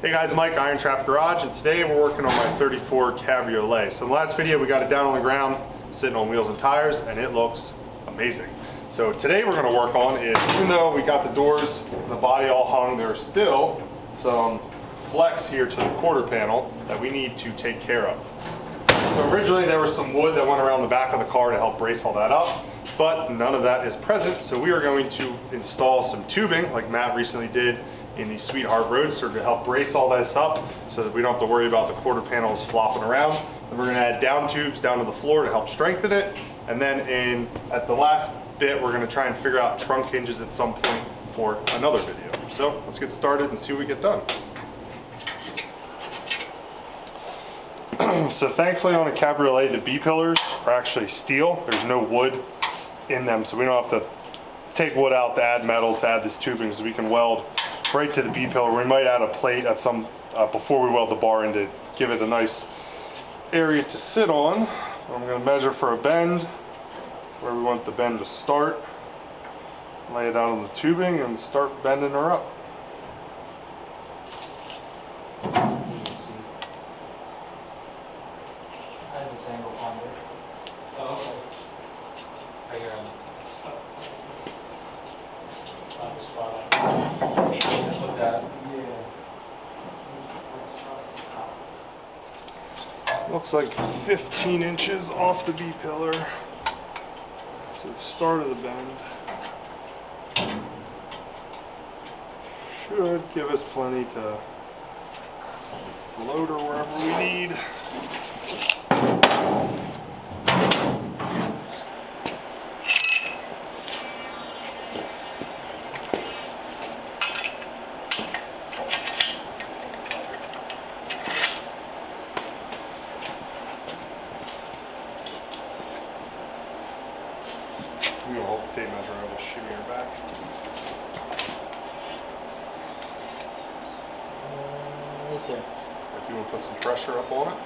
Hey guys, Mike, IronTrap Garage, and today we're working on my 34 Cabriolet. So in the last video we got it down on the ground, sitting on wheels and tires, and it looks amazing. So today we're going to work on is, even though we got the doors and the body all hung, there's still some flex here to the quarter panel that we need to take care of. So originally there was some wood that went around the back of the car to help brace all that up, but none of that is present, so we are going to install some tubing like Matt recently did in the Sweetheart Roadster to help brace all this up so that we don't have to worry about the quarter panels flopping around. And we're going to add down tubes down to the floor to help strengthen it, and then at the last bit we're going to try and figure out trunk hinges at some point for another video. So let's get started and see what we get done. So thankfully on a Cabriolet the B-pillars are actually steel. There's no wood in them, so we don't have to take wood out to add metal to add this tubing, so we can weld right to the B-pillar. We might add a plate at some before we weld the bar in to give it a nice area to sit on. I'm going to measure for a bend where we want the bend to start, lay it out on the tubing and start bending her up. I have this angle on there. Oh, okay. Right here on the spot. Just look at it. Yeah. Looks like 15 inches off the B-pillar. So the start of the bend should give us plenty to float her wherever we need. I'm going to hold the tape measure and we'll shimmy her back. Right there. If you want to put some pressure up on it.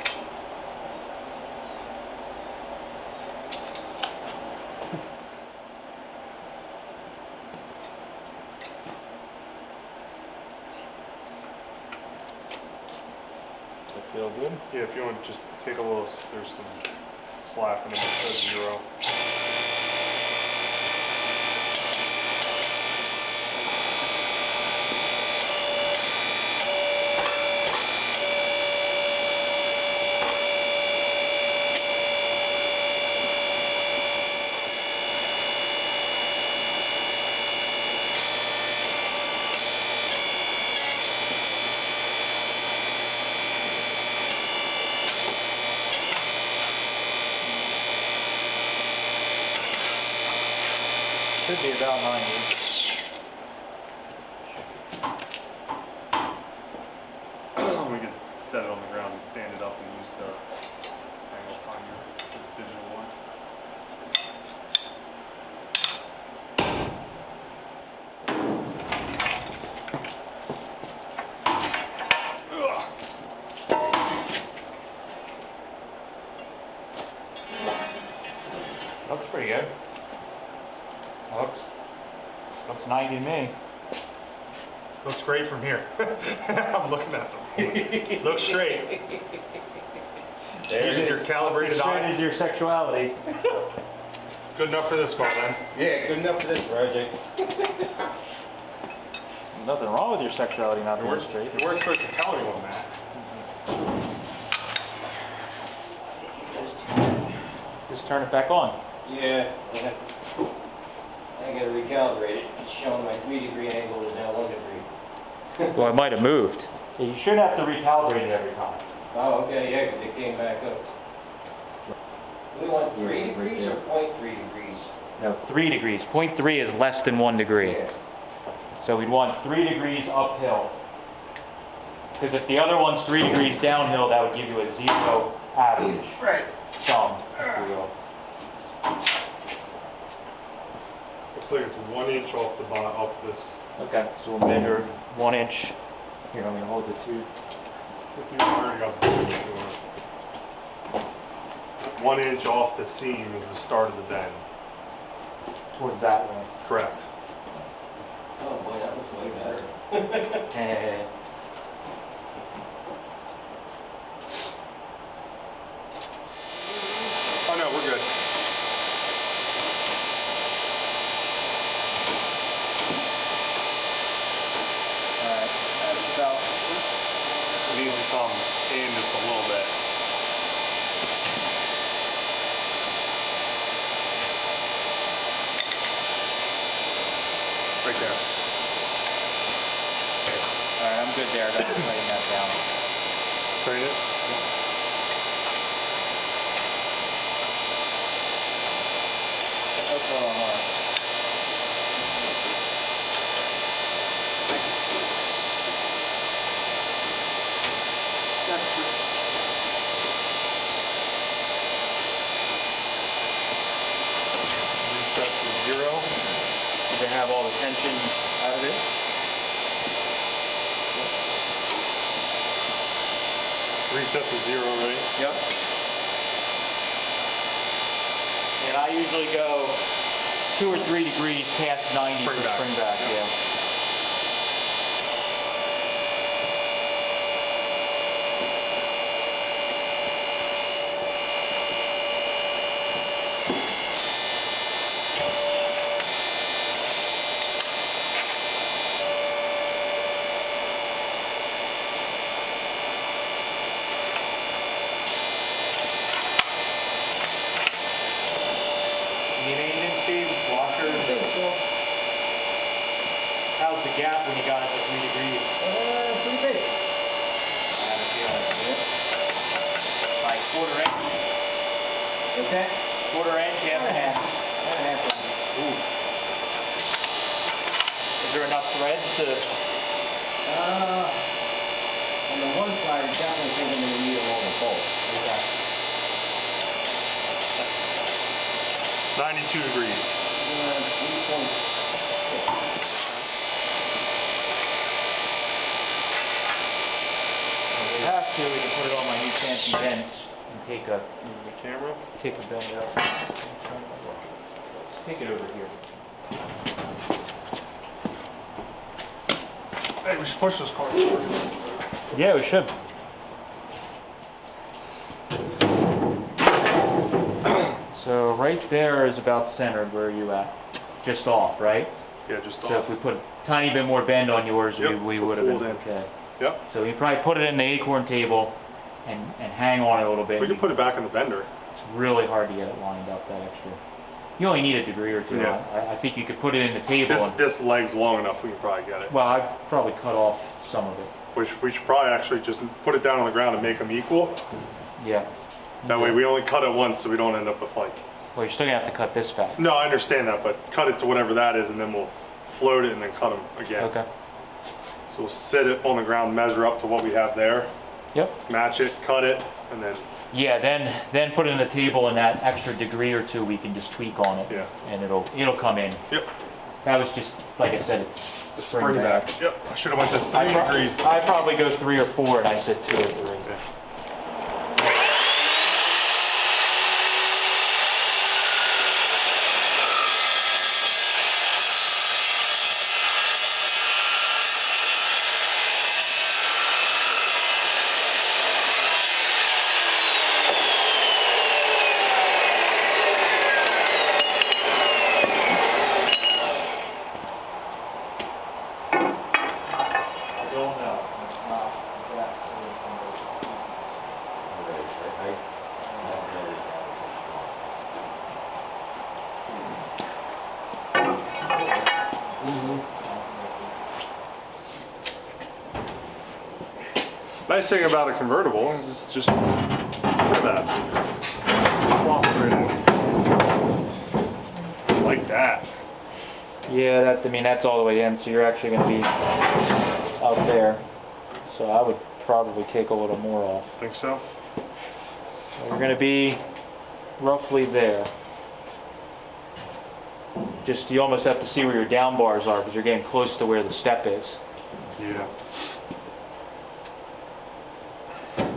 Does it feel good? Yeah, if you want to just take a little, there's some slack and then it says 0. Should be about 90. We could set it on the ground and stand it up and use the angle finder, the digital one. Looks pretty good. Looks 90 to me. Looks great from here. I'm looking at them. Looks straight. Using your calibrated Straight eye. is your sexuality. Good enough for this car then. Yeah, good enough for this project. Nothing wrong with your sexuality not being straight. You weren't supposed to tell anyone that. Just turn it back on. Yeah, I gotta recalibrate it. It's showing my 3-degree angle is now 1 degree. Well, it might have moved. You should have to recalibrate it every time. Oh, okay, yeah, because it came back up. We want 3 degrees or 0.3 degrees? No, 3 degrees. 0.3 is less than 1 degree. Yeah. So we'd want 3 degrees uphill. Because if the other one's 3 degrees downhill, that would give you a 0 average. Right. Sum, if you will. Looks like it's 1 inch off the bottom off this. Okay, so we'll measure 1 inch. Here, I'm going to hold the tube. If you already got the 1 inch off the seam is the start of the bend. Towards that way. Correct. Oh boy, that looks way better. in just a little bit. Right there. All right, I'm good there. That's laying that down. Straighten it. That's a little hard. Reset to 0. To have all the tension out of it. Reset to 0, right? Yep. And I usually go 2 or 3 degrees past 90 for spring back. Yeah. Any maintenance, Steve? Washers? How's the gap when you got it to 3 degrees? Pretty big. I have a feeling. Like quarter inch? What's that? Quarter inch, half and half. Ooh. Is there enough threads to... On the one side, it's definitely thinking we need a little bolt. Okay. 92 degrees. 3.6. If we have to, we can put it on my new fancy vents and take a Move the camera. bend out. Let's take it over here. Hey, we should push this car forward. Yeah, we should. So right there is about centered where you at. Just off, right? Yeah, just So off. if we put a tiny bit more bend on yours, Yep, we so would have been pulled in. okay. Yep. So you probably put it in the acorn table and hang on it a little bit. We can put it back in the bender. It's really hard to get it lined up that extra. You only need a degree or two. Yeah. I think you could put it in the table. This leg's long enough, we can probably get it. Well, I've probably cut off some of it. We should probably actually just put it down on the ground and make them equal. Yeah. That way we only cut it once so we don't end up with like... Well, you're still gonna have to cut this back. No, I understand that, but cut it to whatever that is and then we'll float it and then cut them again. Okay. So we'll sit it on the ground, measure up to what we have there, Yep. match it, cut it, and then... Yeah, then put it in the table and that extra degree or two we can just tweak on it. Yeah. And it'll come in. Yep. That was just, like I said, it's The spring back. Yep. I should have went to 3 degrees. I probably go 3 or 4 and I said 2 or 3. Okay. I don't know. It's not best solution, Nice thing about a convertible is it's just, look at that. Plops right in. Like that. Yeah, that's all the way in, so you're actually going to be out there. So I would probably take a little more off. Think so? So you're going to be roughly there. Just, you almost have to see where your down bars are because you're getting close to where the step is. Yeah.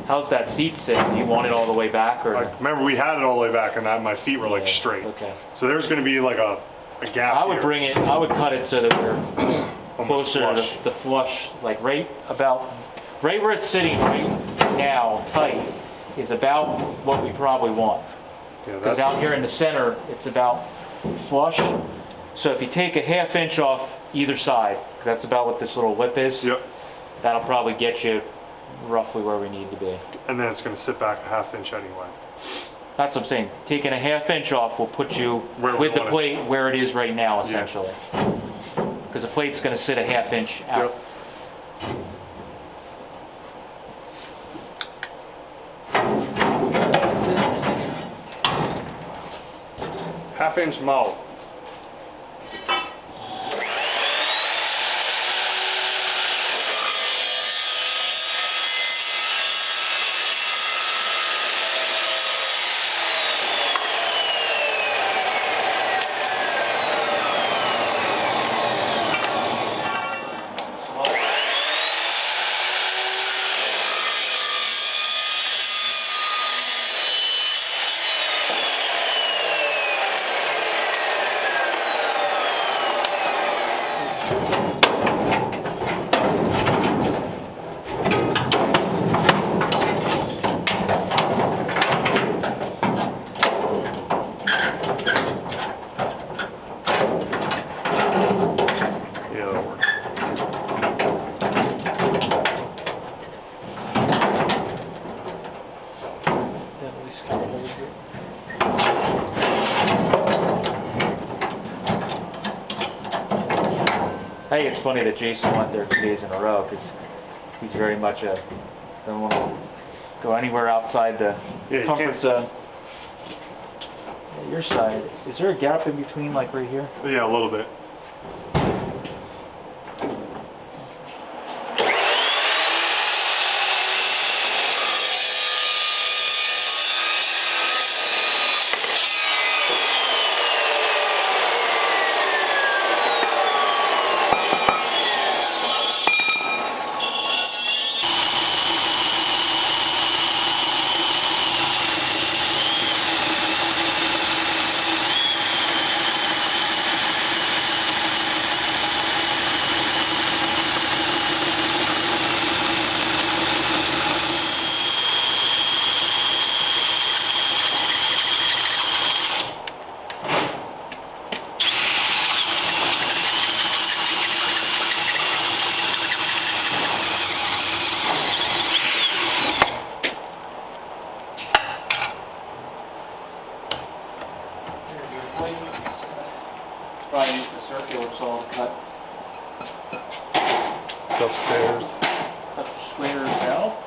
How's that seat sit? Do you want it all the way back or? Like, remember we had it all the way back and my feet were like Yeah, straight. Okay. So there's going to be like a gap I would here. cut it so that we're Almost closer flush. to the flush, like right where it's sitting right now, tight, is about what we probably want. Yeah, Because out here in the center, it's about flush. So if you take a ½ inch off either side, because that's about what this little lip is, Yep. that'll probably get you roughly where we need to be. And then it's going to sit back a ½ inch anyway. That's what I'm saying. Taking a ½ inch off will put you Where we with the want it. plate where it is right now, essentially. Because the plate's going to sit a ½ inch out. Yep. That's it. ½ inch mold. Yeah, that'll work. That at least kind of holds it. I think it's funny that Jason went there 2 days in a row because he's very much a don't want to go anywhere outside the Yeah, you comfort can't- zone. Yeah, your side, is there a gap in between, like right here? Yeah, a little bit. Probably use the circular saw to cut It's upstairs. the squares out.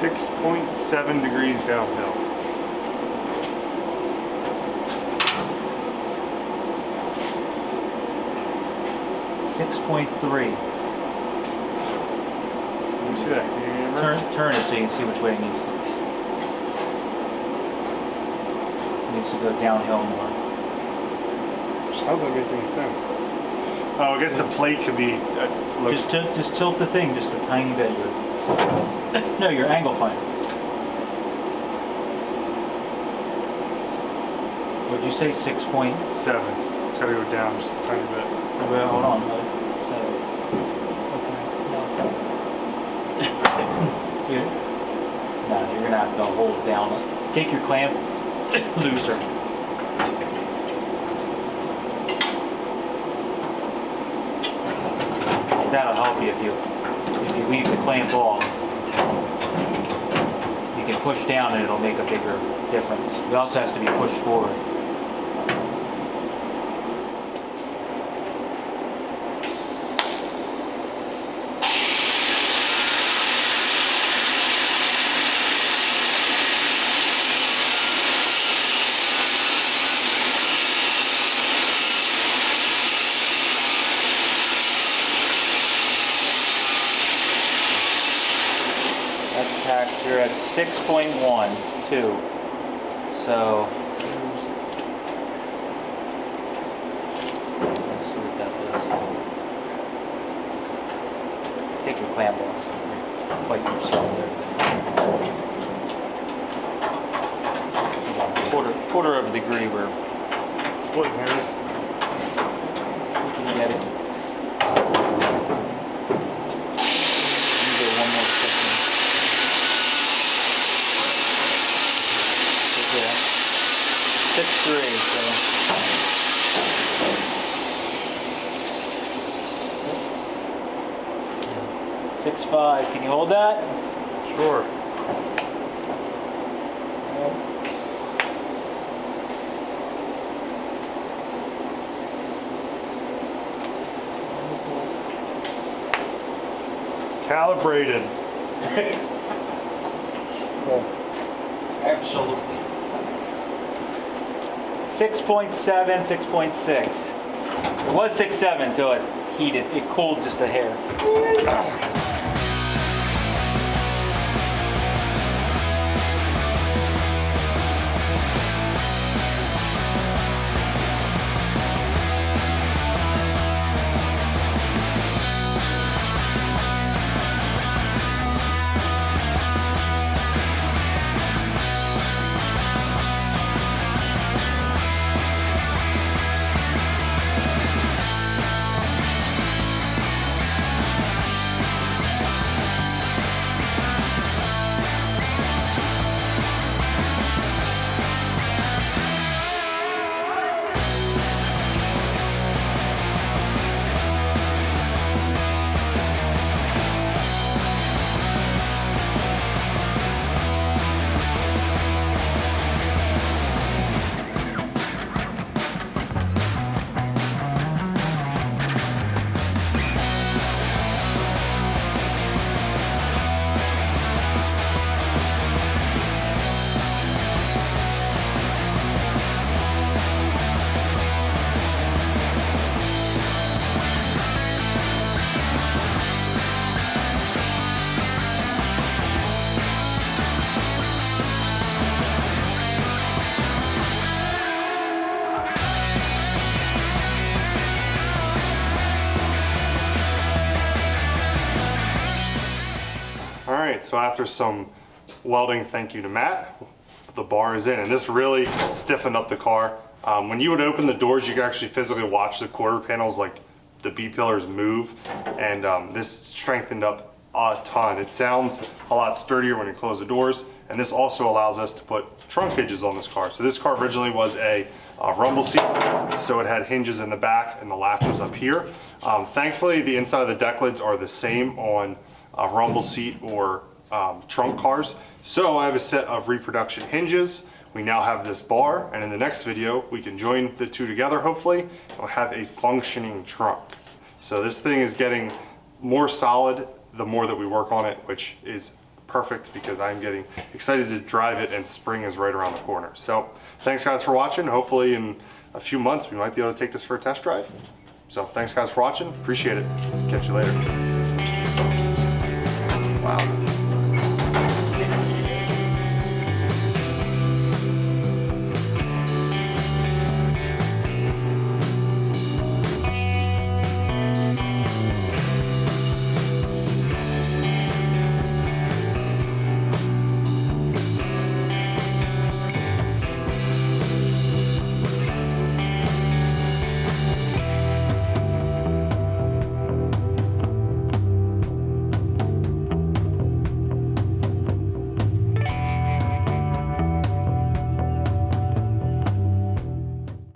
.7 degrees downhill. 6.3. Let me see that. Can you remember? Turn it so you can see which way it needs to. It needs to go downhill more. How does that make any sense? Oh, I guess the plate could be. Just tilt the thing just a tiny bit. No, your angle finder. Would you say 6.7? It's got to go down just a tiny bit. Well, hold on. So, okay. No, you're gonna have to hold it down. Take your clamp looser. That'll help you if you leave the clamp off. You can push down and it'll make a bigger difference. It also has to be pushed forward. You're at 6.12. So let's see what that does. Take your clamp off. Fight yourself there. Quarter of a degree. We're Splitting hairs. we can get it. Go one more second. Yeah, 6.3, so. 6.5, can you hold that? Sure. Calibrated. Absolutely. 6.7, 6.6. It was 6.7 until it heated. It cooled just a hair. Alright, so after some welding, thank you to Matt, the bar is in, and this really stiffened up the car. When you would open the doors, you could actually physically watch the quarter panels, like the B-pillars move, and this strengthened up a ton. It sounds a lot sturdier when you close the doors, and this also allows us to put trunk hinges on this car. So this car originally was a rumble seat, so it had hinges in the back and the latch was up here. Thankfully, the inside of the deck lids are the same on rumble seat or trunk cars. So I have a set of reproduction hinges. We now have this bar, and in the next video, we can join the two together, hopefully, and we'll have a functioning trunk. So this thing is getting more solid the more that we work on it, which is perfect because I'm getting excited to drive it, and spring is right around the corner. So thanks guys for watching. Hopefully in a few months, we might be able to take this for a test drive. So thanks guys for watching, appreciate it. Catch you later. Wow.